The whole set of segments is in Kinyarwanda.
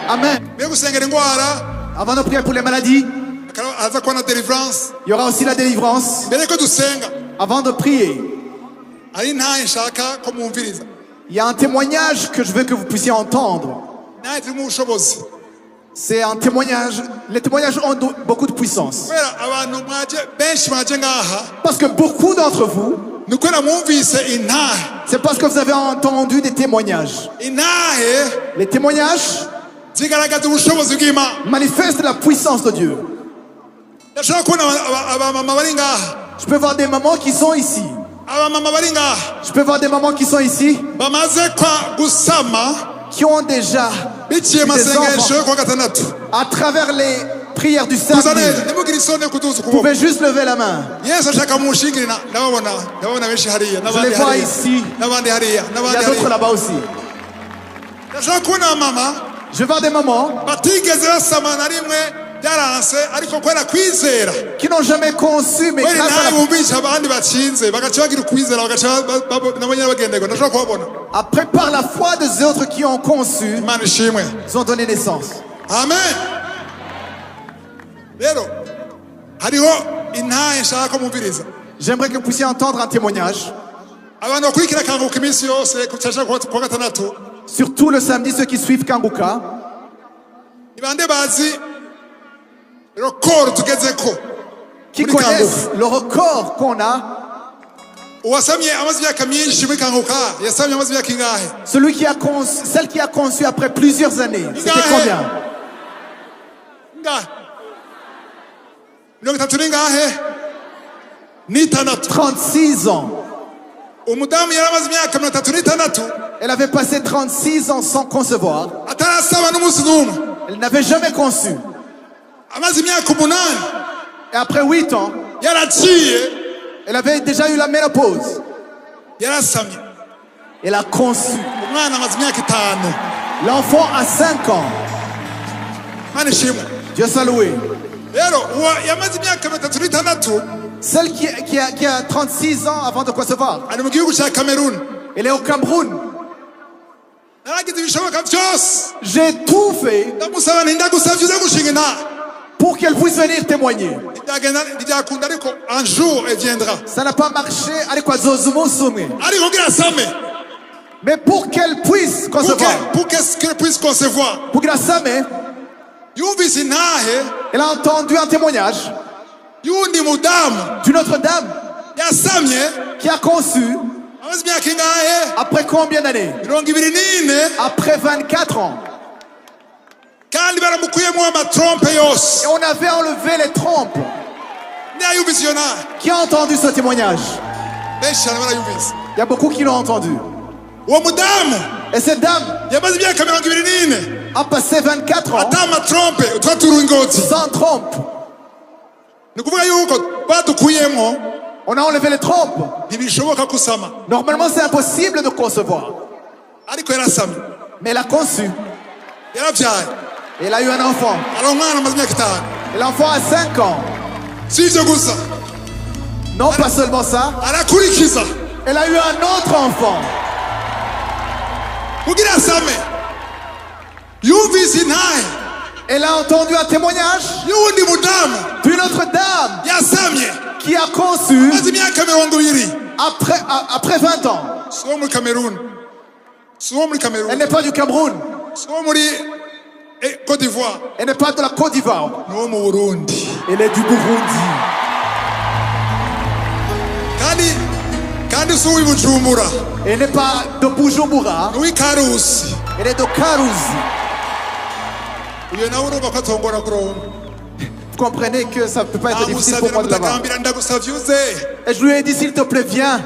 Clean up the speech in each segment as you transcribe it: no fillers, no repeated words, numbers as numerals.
Amen. Avant de prier pour les maladies, il y aura aussi la délivrance. Avant de prier, il y a un témoignage que je veux que vous puissiez entendre. C'est un témoignage. Les témoignages ont beaucoup de puissance. Parce que beaucoup d'entre vous, c'est parce que vous avez entendu des témoignages. Les témoignages manifestent la puissance de Dieu. Je peux voir des mamans qui sont ici. Je peux voir des mamans qui sont ici, qui ont déjà des enfants à travers les prières du samedi. Vous pouvez juste lever la main. Je les vois ici. Il y a d'autres là-bas aussi. Je vois des mamans qui n'ont jamais conçu, mais après par la foi des autres qui ont conçu, ils ont donné naissance. Amen. J'aimerais que vous puissiez entendre un témoignage. Surtout le samedi, ceux qui suivent Kanguka. Qui connaissent le record qu'on a. Celle qui a conçu après plusieurs années. C'était combien? 36 ans. Elle avait passé 36 ans sans concevoir. Elle n'avait jamais conçu. Et après 8 ans, elle avait déjà eu la ménopause. Elle a conçu. L'enfant a 5 ans. Dieu soit loué. Celle qui a 36 ans avant de concevoir. Elle est au Cameroun. J'ai tout fait pour qu'elle puisse venir témoigner. Un jour, elle viendra. Ça n'a pas marché. Mais pour qu'elle puisse concevoir. Pour qu'elle puisse concevoir. Pour qu'elle elle a entendu un témoignage d'une autre dame qui a conçu après combien d'années? Après 24 ans. Et on avait enlevé les trompes. Qui a entendu ce témoignage? Il y a beaucoup qui l'ont entendu. Et cette dame a passé 24 ans sans trompe. On a enlevé les trompes. Normalement, c'est impossible de concevoir. Mais elle a conçu. Elle a eu un enfant. Et l'enfant a 5 ans. Non, pas seulement ça. Elle a eu un autre enfant. Elle a entendu un témoignage d'une autre dame qui a conçu après 20 ans. Elle n'est pas du Cameroun. Elle n'est pas de la Côte d'Ivoire. Elle est du Burundi. Elle n'est pas de Bujumbura. Elle est de Karuzi. Vous comprenez que ça ne peut pas être difficile pour moi de l'avoir. Et je lui ai dit, s'il te plaît, viens.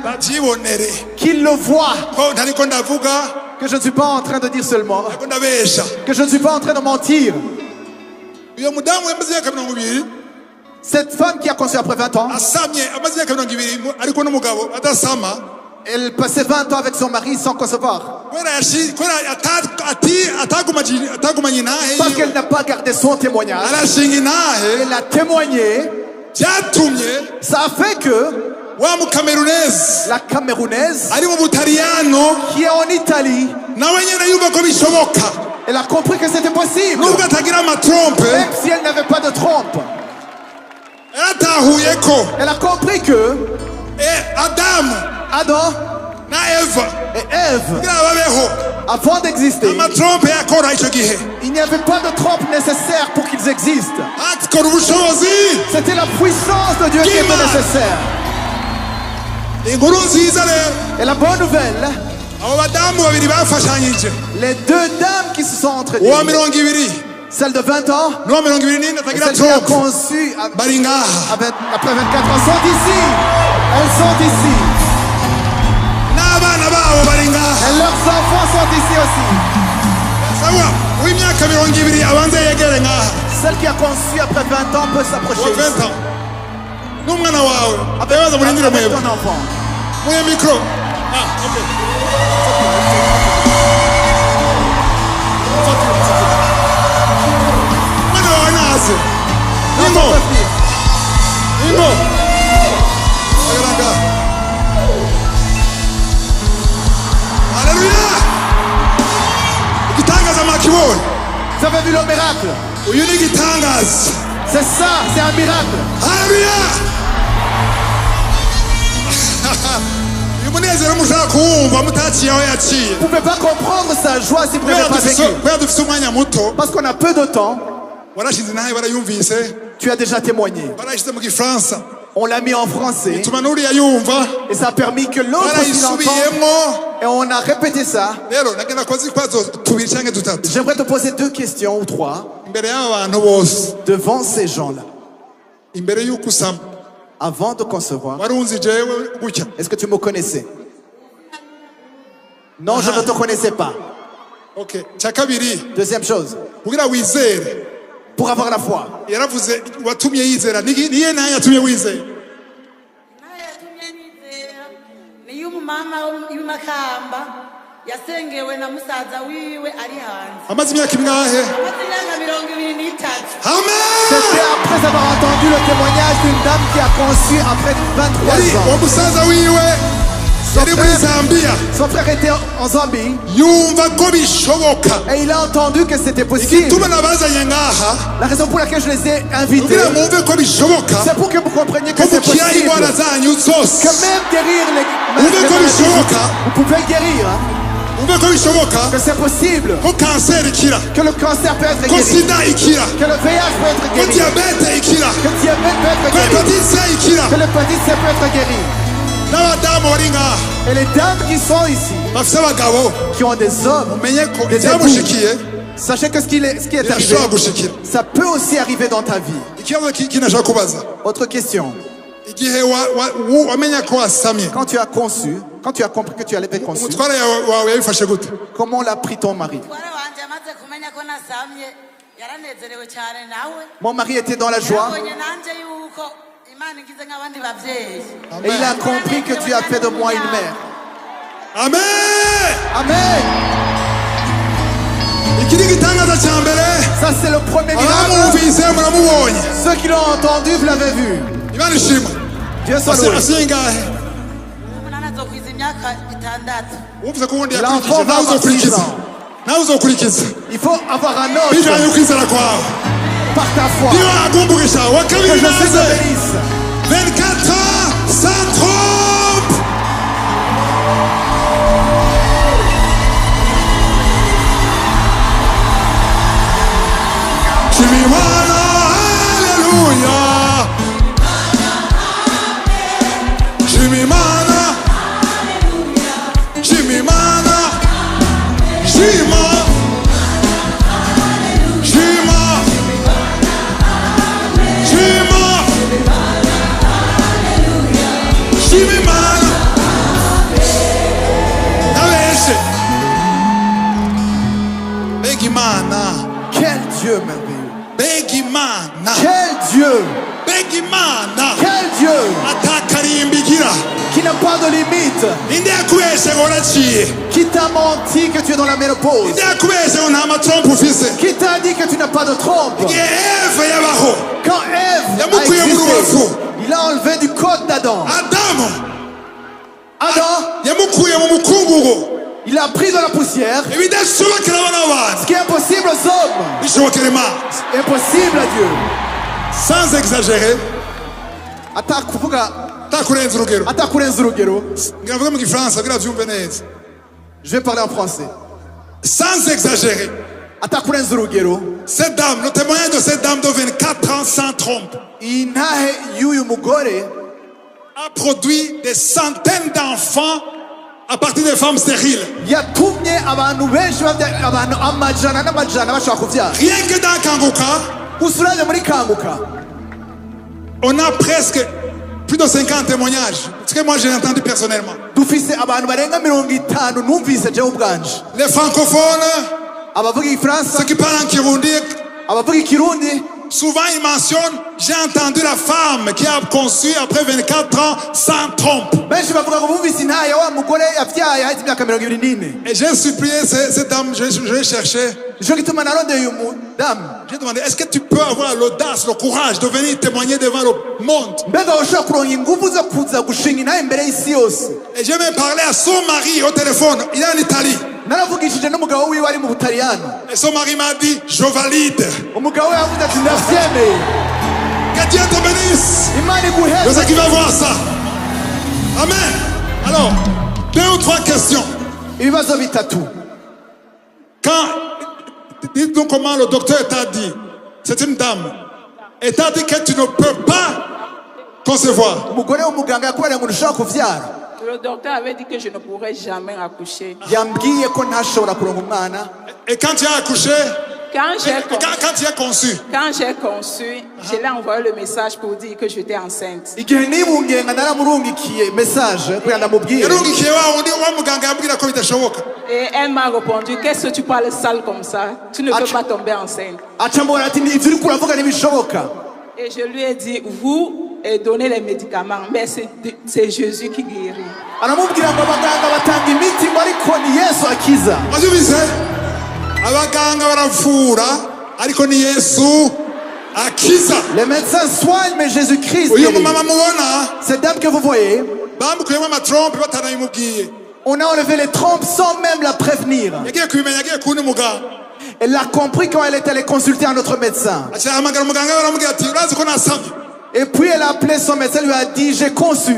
Qu'il le voit. Que je ne suis pas en train de dire seulement. Que je ne suis pas en train de mentir. Cette femme qui a conçu après 20 ans, elle passait 20 ans avec son mari sans concevoir. Parce qu'elle n'a pas gardé son témoignage. Elle a témoigné. Ça a fait que la Camerounaise qui est en Italie Elle a compris que c'était possible. nubwo atagira amatrompe Même si elle n'avait pas de trompe. yaratahuye ko Elle a compris que Adamu Adam na Eva et Ève, kugira babeho avant d'exister, amatrompe yakora icyo gihe il n'y avait pas de trompe nécessaire pour qu'ils existent. akora ubushobozi C'était la puissance de Dieu qui était nécessaire. inkuru nziza rero Et la bonne nouvelle, abo badamu babiri bafashanyije les deux dames qui se sont entraînées, uwa 20 celle de 20 ans n'uwa 21 et atagira celle qui a trompe conçu bari ngaha après 24 ans sont ici. Elles sont ici. n'abana babo bari ngaha Et leurs enfants sont ici aussi. sawa uw'imyaka 20 abanze yegere ngaha Celle qui a conçu après 20 ans peut s'approcher uwa ici. 20 ans n'umwana wawe abaza murindire Avec mwebwe ton enfant. muye mikro mwana wawe naze L'enfant peut venir. Ingo Agaranga Alléluia Igitangaza makibonye Vous avez vu le miracle? uyu ni igitangaza C'est ça, c'est un miracle. Alléluia uyu munezero mushaka kuwumva mutaciye aho yaciye Vous ne pouvez pas comprendre sa joie si vous n'avez pas vécu. kubera dufise umwanya muto Parce qu'on a peu de temps. warashize nawe barayumvise Tu as déjà témoigné. barayishyize mu gifaransa On l'a mis en français. tuma n'uriya yumva Et ça a permis que l'autre aussi l'entende. barayisubiyemo Et on a répété ça. rero nagenda koze ibibazo tubiri cyangwa dutatu J'aimerais te poser 2 questions ou 3 imbere y'aba bantu bose devant ces gens-là. imbere y'uko usama Avant de concevoir, warunzi jewe gutya est-ce que tu me connaissais? Non, je ne te connaissais pas. okay cya kabiri Deuxième chose, kugira wizere pour avoir la foi, yaravuze watumye yizera niye nayo yatumye wizera naye yatumye nizera niyo umumama w'imakamba yasengewe na musaza wiwe ari hanze amaze imyaka ingahe amaze imyaka 23 amen c'était après avoir entendu le témoignage d'une dame qui a conçu après 23 yari uwo ans. musaza wiwe yari muri Zambia Son frère était en Zambie yumva ko bishoboka et il a entendu que c'était possible. igituma nabazanye ngaha La raison pour laquelle je les ai invités, kugira mwumve ko bishoboka c'est pour que vous compreniez que ko c'est mukira possible. indwara zanyu zose Que même guérir les Mwumve ko maladies, bishoboka vous pouvez guérir, hein, mwumve ko bishoboka que c'est possible, ko kanseri ikira que le cancer peut être ko guéri, sida ikira que le VIH peut être ko guéri, diyabete ikira que le diabète peut être ko guéri, hepatite C ikira que l'hépatite C peut être guéri. n'abadamu bari ngaha Et les dames qui sont ici, bafite abagabo qui ont des hommes, umenye ko des époux, ibyamushikiye sachez que ce qui est arrivé, birashobora gushikira ça peut aussi arriver dans ta vie. ikibazo kinashaka kubaza Autre question. igihe wamenya ko wasamye Quand tu as conçu, quand tu as compris que tu allais être conçu, umutware wawe yabifashe gute comment l'a pris ton mari? umutware wanje amaze kumenya ko nasamye yaranezerewe cyane nawe Mon mari était dans la joie yabonye nanje yuko imana igize nk'abandi bavyeyi et il a compris que tu as fait de moi une mère. amen Amen. iki ni igitangaza cya mbere Ça c'est le premier miracle. abamwumvise muramubonye Ceux qui l'ont entendu, vous l'avez vu. imana ishima Dieu soit loué. asiye ngahe umunani azokwiza imyaka 6 wumvise ko ubundi L'enfant yakurikije va nawe avoir 6 uzokurikiza ans. nawe uzokurikiza Il faut avoir un bijanye autre ukwizera kwawe par ta foi. niba agumbugisha wa Que kabiri je te naze bénisse. 24 ans sans trompe Shimimana, hallelujah. Shimimana, Shimimana, Shima, Shima, Shima, Shimimana. Nabeshe. Begimana. Quel Dieu merveilleux. Begimana, Quel Dieu. Begimana, Quel Dieu atakarimbigira. qui n'a pas de limite. Inde yakubeshe ngo uraciye. Qui t'a menti que tu es dans la ménopause. Inde yakubeshe ngo nta matrompe ufise. Qui t'a dit que tu n'as pas de trompe. Igihe Eve yabaho, Quand Ève a yamukuye mu existé, rubavu. il a enlevé du code d'Adam. Adamu Adam, yamukuye mu mukungugu. Il a pris dans la poussière ce qui est impossible aux hommes. Impossible à Dieu. Sans exagérer. Je vais parler en français. Sans exagérer. Cette dame, le témoignage de cette dame de 24 ans sans trompe a produit des centaines d'enfants à partir des femmes stériles. Rien que dans Kanguka, on a presque plus de 50 témoignages. Ce que moi j'ai entendu personnellement. Les francophones, ceux qui parlent en Kirundi, souvent ils mentionnent, j'ai entendu la femme qui a conçu après 24 ans sans trompe. Et j'ai supplié cette dame, je l'ai cherché. J'ai demandé, est-ce que tu peux avoir l'audace, le courage de venir témoigner devant le monde? Et je vais parler à son mari au téléphone, il est en Italie. Et son mari m'a dit, je valide. Que Dieu te bénisse. Je sais qu'il va voir ça. Amen. Alors, 2 ou 3 questions. Dites-nous comment le docteur t'a dit. C'est une dame. Et t'a dit que tu ne peux pas concevoir. Le docteur avait dit que je ne pourrais jamais accoucher. Et quand tu as accouché, quand tu as conçu, je l'ai envoyé le message pour dire que j'étais enceinte. Et elle m'a répondu, qu'est-ce que tu parles sale comme ça? Tu ne peux pas tomber enceinte. Et je lui ai dit, vous donnez les médicaments, mais c'est Jésus qui guérit. Les médecins soignent, mais Jésus-Christ guérit. Cette dame que vous voyez, on a enlevé les trompes sans même la prévenir. Elle a compris quand elle est allée consulter un autre médecin. Et puis elle a appelé son médecin, lui a dit, j'ai conçu.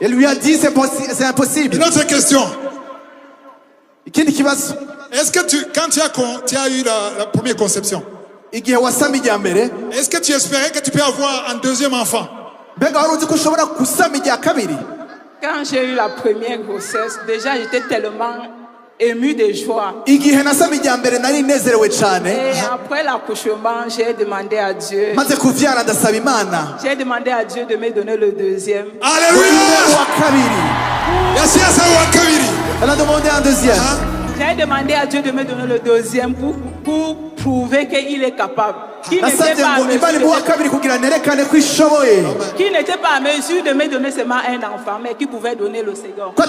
Elle lui a dit, c'est impossible. Une autre question. Est-ce que quand tu as eu la première conception, est-ce que tu espérais que tu peux avoir un deuxième enfant? Quand j'ai eu la première grossesse, déjà j'étais tellement ému de joie. Et après l'accouchement, j'ai demandé à Dieu. J'ai demandé à Dieu de me donner le deuxième. Alléluia! Elle a demandé un deuxième. J'ai demandé à Dieu de me donner le deuxième pour prouver qu'il est capable. Qui n'était pas à mesure de me donner seulement un enfant, mais qui pouvait donner le second. Ce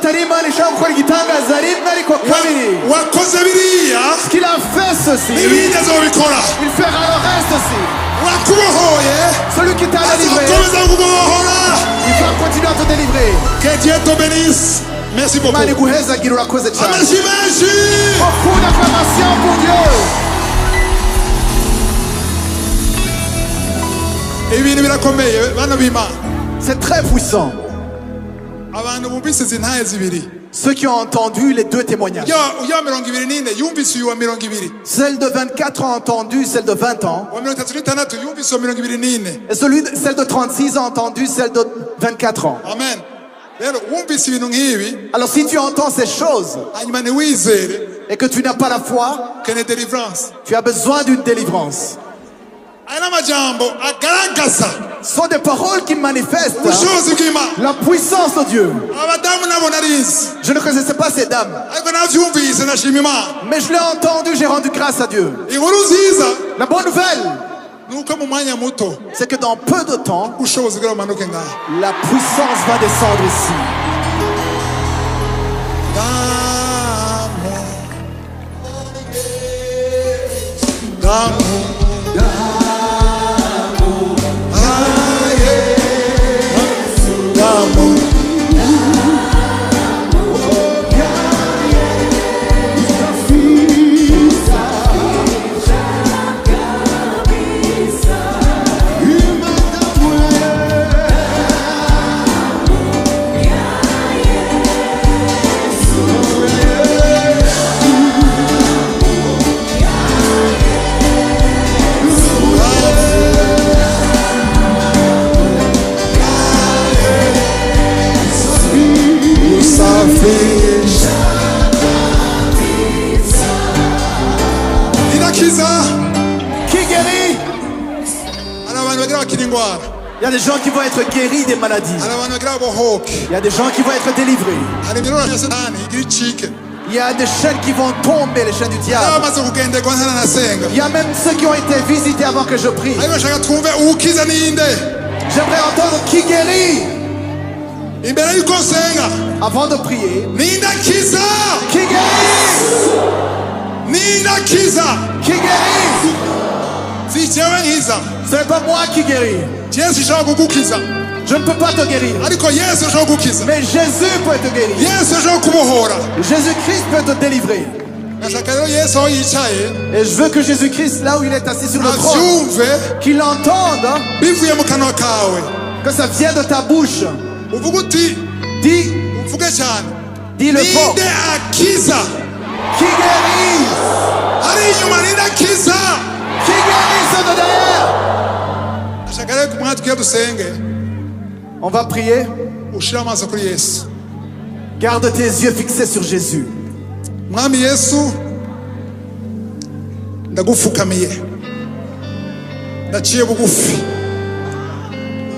qu'il a fait ceci, il fera le reste aussi. Celui qui t'a délivré, il va continuer à te délivrer. Que Dieu te bénisse. Merci beaucoup. Merci. Beaucoup d'acclamations pour Dieu. C'est très puissant. Ceux qui ont entendu les 2 témoignages. Celle de 24 ans a entendu celle de 20 ans. Et celle de 36 ans a entendu celle de 24 ans. Amen. Alors si tu entends ces choses et que tu n'as pas la foi, tu as besoin d'une délivrance. Ce sont des paroles qui manifestent la puissance de Dieu. Je ne connaissais pas ces dames, mais je l'ai entendu, j'ai rendu grâce à Dieu. La bonne nouvelle, c'est que dans peu de temps, la puissance va descendre ici. Qui guérit? Il y a des gens qui vont être guéris des maladies. Il y a des gens qui vont être délivrés. Il y a des chaînes qui vont tomber, les chaînes du diable. Il y a même ceux qui ont été visités avant que je prie. J'aimerais entendre qui guérit. Avant de prier. Qui guérit? Qui guérit? Ce n'est pas moi qui guéris. Je ne peux pas te guérir. Mais Jésus peut te guérir. Jésus-Christ peut te délivrer. Et je veux que Jésus-Christ, là où il est assis sur le trône, qu'il entende que ça vient de ta bouche. Dis le fort. Qui guérit? Qui guérit ceux de derrière? On va prier. Garde tes yeux fixés sur Jésus. Mwami Yesu, ndagufukamiye, ndaciye bugufi,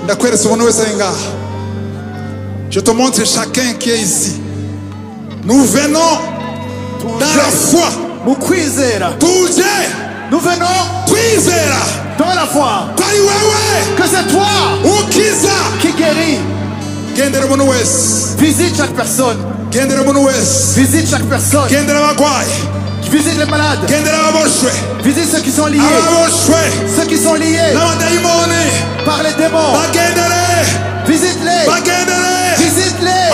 ndakweretse umuntu wese ari ngaha. Je te montre chacun qui est ici. Nous venons dans la foi. Nous venons dans la foi. Que c'est toi qui guéris. Visite chaque personne. Visite chaque personne. Visite les malades. Visite ceux qui sont liés. Ceux qui sont liés par les démons. Visite-les. Visite-les.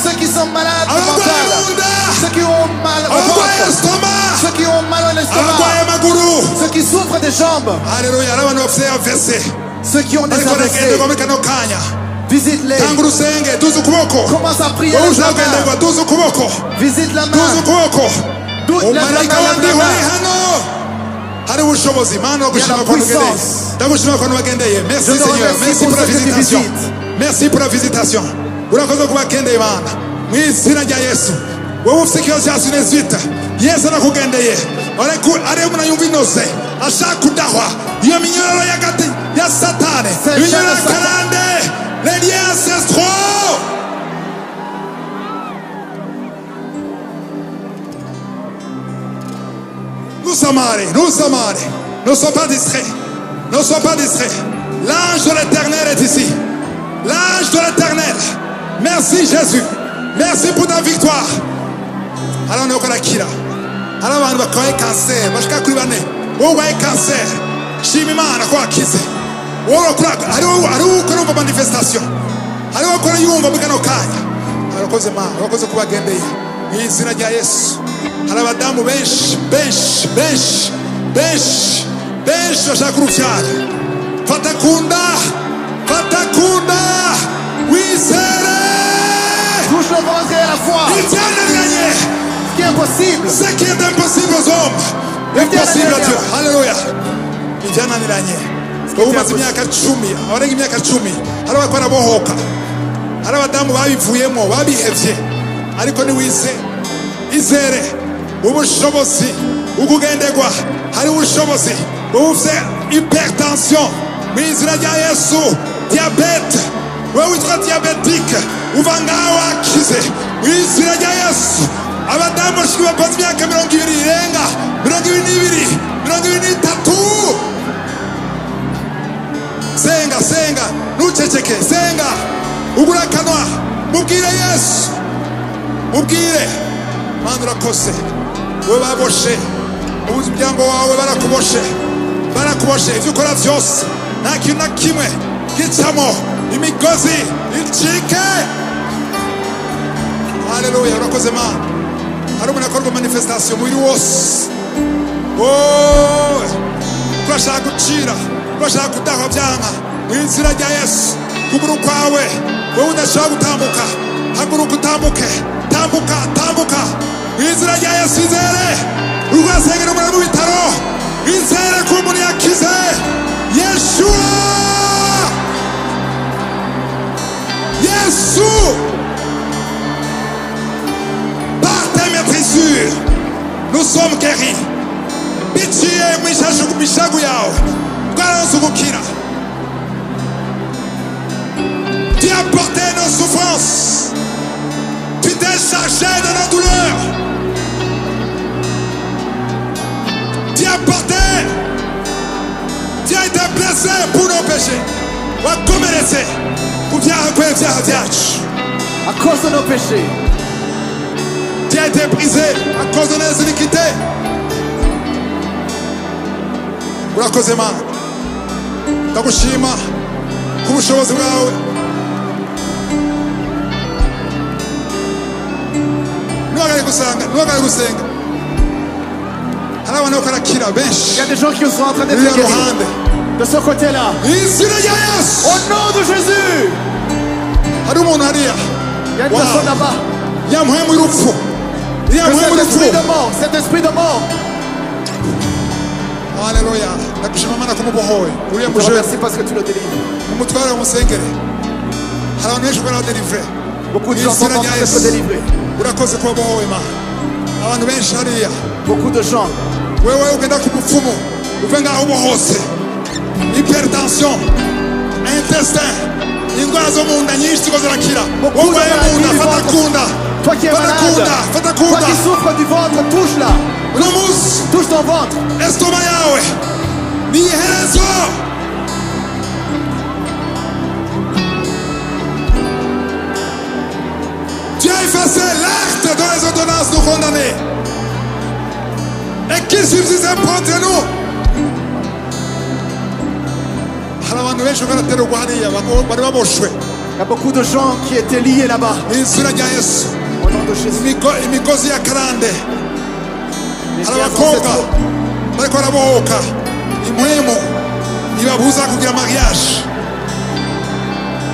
Ceux qui sont malades mentales. Ceux qui ont mal au ventre. Ceux qui ont mal à l'estomac. Ceux qui souffrent des jambes. Ceux qui ont des AVC. Visite-les. Commence à prier. Visite la main. La main. Merci Seigneur, merci pour la visitation. Merci pour la visitation. Urakoze kubagendeye Imana mu izina rya Yesu. Wowe ufite ikibazo cya sinezite, Yesu arakugendeye. Ari umuntu yumva inoze ashaka kudahwa iyo minyororo y'agati ya Satani, minyororo karande, les liens ancestraux. Nous sommes arrêtés, ne sois pas distrait, L'ange de l'Éternel est ici. L'ange de l'Éternel. Merci Jésus. Merci pour ta victoire. Alors nous allons kira. Alors on va créer cancer. Bashaka kuri bane. Wowe cancer. Shimimana kwa kize. Wowe kura ari ukora manifestation. Ari ukora yumva bugano kanya. Arakoze ma, arakoze kubagendeye. Mu izina rya Yesu. Hari abadamu benshi bashaka urubyaro. Fatakunda, wizere. Touche le ventre et la foi. Ce qui est impossible. Ce qui est impossible aux hommes est possible à Dieu. Alléluia. Ijyananiranye. Umaze imyaka 10, abarenga imyaka 10, hari abakora bohoka. Hari abadamu babivuyemo, babihevye. Ariko ni izere ubushobozi ukugendegwa. Hari ubushobozi ufite hypertension. Mu izina rya Yesu, diabete, wowe witwa diabetike, uva ngaho wakize. Mu izina rya Yesu, abadamu bashiki bakoze imyaka 20 irenga, 22, 23. Senga, nuceceke, senga, ugura akanwa, mubwire Yesu, mubwire, Mana urakoze, wowe baboshe, umuryango wawe barakuboshe, ibyo ukora byose, nta kintu na kimwe gicamo, imigozi icike. Haleluya, urakoze Mana. Hari umuntu akorwa manifestation muri wose. Urashaka gucira, urashaka kudahwa byanga, mu izina rya Yesu, kuguru kwawe, wowe udashaka gutambuka, haguruka utambuke, tambuka, mu izina rya Yesu izere, urwasengera umuntu mu bitaro, izere ko umuntu yakize, Yeshua, Yesu, par tes maîtrisures, nous sommes guéris. biciye mu mishagu yawe bwaronse gukira. Tu as porté nos souffrances. Tu t'es chargé de nos douleurs. Tu as porté. Tu as été blessé pour nos péchés. Wakomeretse kubyaha kw'ibyaha byacu. À cause de nos péchés. Tu as été brisé à cause de nos iniquités. Urakoze Mana. Ndagushima kubushobozi bwawe. Nuwagaye gusenga. Hari abantu barakira benshi. Il y a des gens qui sont en train d'être guéris. De ce côté-là. Au nom de Jésus. Hari umuntu hariya. Il y a une personne là-bas. Yamuhemu y'urupfu. Yamuhemu y'urupfu. Cet esprit de mort. Alléluia. Ndagushima Mana kumubohoye. Uriya Je te remercie parce que tu le délivres. umutware umusengere. Hari abantu benshi bari délivrer. Beaucoup de gens sont en train d'être délivrés. Urakoze kubohoye Mana. Abantu benshi hariya. Beaucoup de gens. Wewe ugenda ku mupfumu. Uve ngaho ubohose. Hypertension, intestin, indwara zo mu nda nyinshi ziko zirakira. Wowe mu nda fata kunda. Toi qui es malade, toi qui souffres du ventre, touche-la. Touche ton ventre. Estoma yawe ni iherezo. Tu as effacé l'acte dans les ordonnances nous condamner. Et qu'il subsistait contre nous. Il y a beaucoup de gens qui étaient liés là-bas. Au nom de Jésus.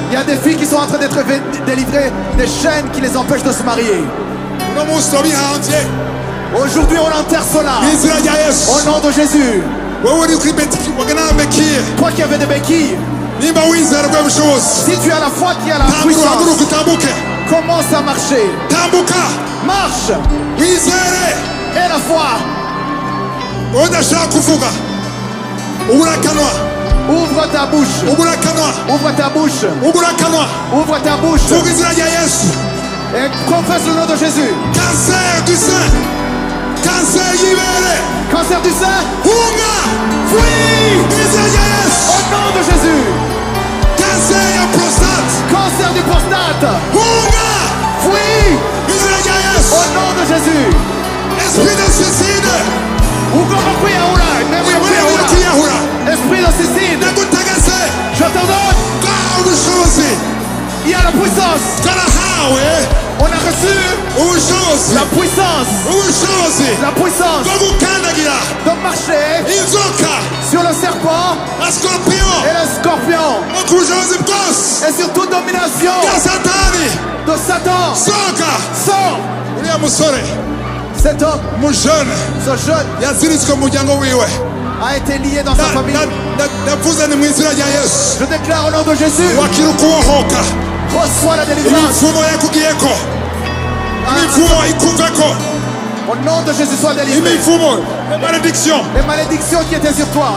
Il y a des filles qui sont en train d'être délivrées des chaînes qui les empêchent de se marier. Aujourd'hui, on enterre cela. Au nom de Jésus. Toi qui avais des béquilles. Si tu as la foi qui a la puissance, commence à marcher. Marche. Et la foi. Ouvre ta bouche. Ouvre ta bouche. Ouvre ta bouche. Et confesse le nom de Jésus. Cancer du sein. Cancer du sein. Fuis. Au nom de Jésus. Cancer du prostate. Fuis. Au nom de Jésus. Esprit de suicide. Esprit de suicide. Je t'ordonne. Il y a la puissance. On a reçu la puissance. La puissance de marcher sur le serpent et le scorpion. Et sur toute domination de Satan. Sors. Cet homme, ce jeune, a été lié dans sa famille. Je déclare au nom de Jésus. Reçois la délivrance. Au nom de Jésus, sois délivré. Les malédictions qui étaient sur toi.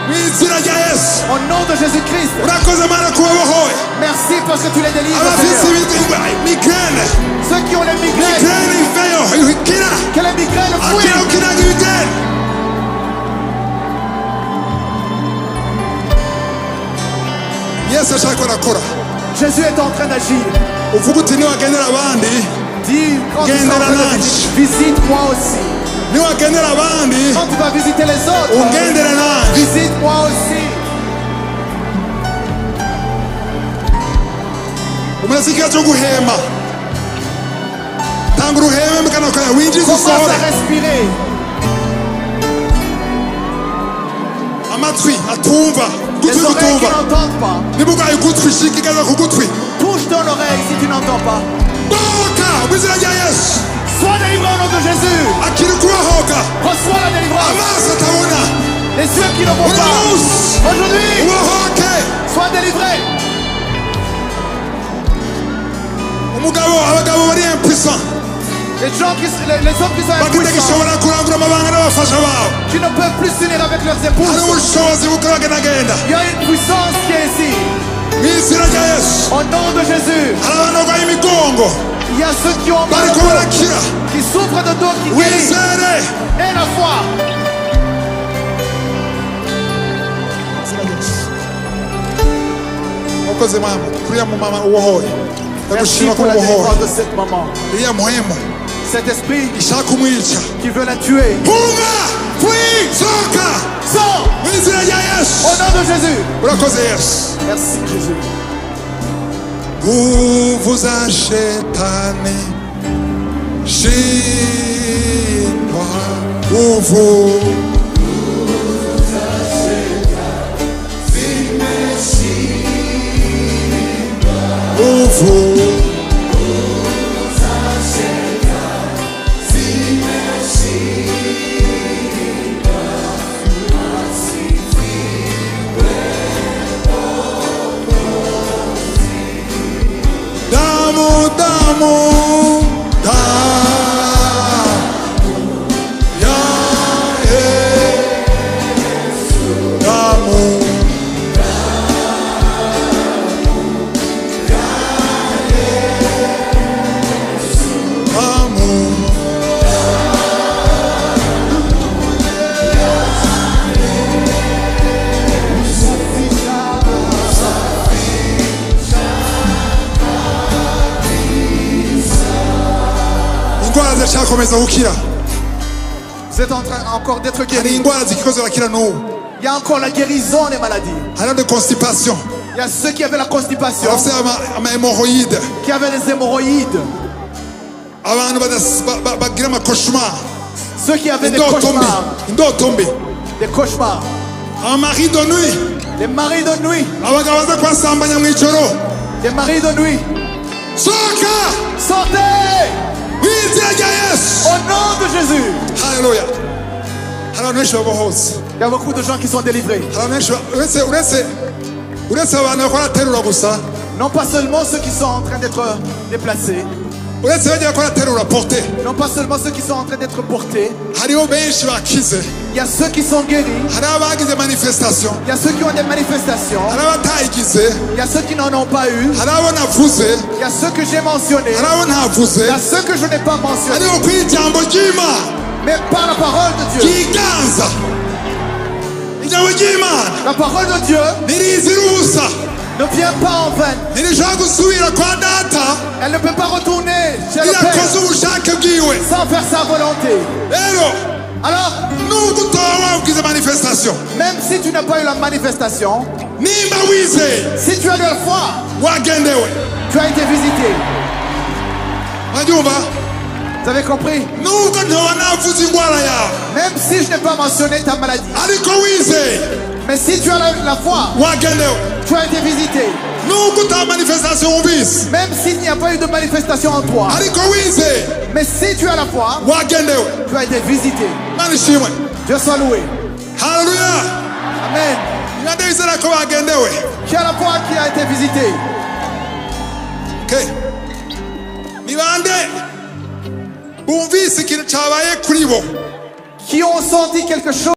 Au nom de Jésus-Christ. Merci parce que tu les délivres. Ceux qui ont les migraines. Que les migraines fuient. Jésus est en train d'agir. Dis, quand tu seras en train de visite-moi aussi. Quand tu vas visiter les autres, visite-moi aussi. Commence à respirer. Les oreilles qui n'entendent pas. Touche ton oreille si tu n'entends pas. Sois délivré au nom de Jésus. Reçois la délivrance. Les yeux qui ne vont pas. Aujourd'hui, sois délivré. Les hommes qui sont impuissants. qui ne peuvent plus s'unir avec leurs épouses. Il y a une puissance qui est ici. Au nom de Jésus. Il y a ceux qui ont mal au dos, qui souffrent de dos, qui guérissent. Et la foi. Merci pour la délivrance de cette maman. Cet esprit qui veut la tuer. Sors! Au nom de Jésus. Merci Jésus. Nguvu za shetani shindwa, nguvu za shetani zimeshindwa, nguvu za shetani zimeshindwa, asifiwe damu, damu, damu ya Yesu, damu, damu ya Yesu, damu, Vous êtes en train encore d'être guéri. Il y a encore la guérison des maladies. Il y a ceux qui avaient la constipation, qui avaient les hémorroïdes, ceux qui avaient des cauchemars, des cauchemars, des maris de nuit, des maris de nuit. Sortez! Au nom de Jésus. Alléluia. Il y a beaucoup de gens qui sont délivrés. Non pas seulement ceux qui sont en train d'être déplacés. Non pas seulement ceux qui sont en train d'être portés. Il y a ceux qui sont guéris. Il y a ceux qui ont des manifestations. Il y a ceux qui n'en ont pas eu. Il y a ceux que j'ai mentionnés. Il y a ceux que je n'ai pas mentionnés. Mais par la parole de Dieu. La parole de Dieu ne vient pas en vain. Elle ne peut pas retourner chez le Père sans faire sa volonté. Alors, même si tu n'as pas eu la manifestation, si tu as de la foi, tu as été visité. Vous avez compris? Même si je n'ai pas mentionné ta maladie, mais si tu as la foi, tu as été visité. Même s'il n'y a pas eu de manifestation en toi, mais si tu as la foi, tu as été visité. Dieu soit loué. Alléluia. Amen. Tu as la foi qui a été visité. Qui ont senti quelque chose.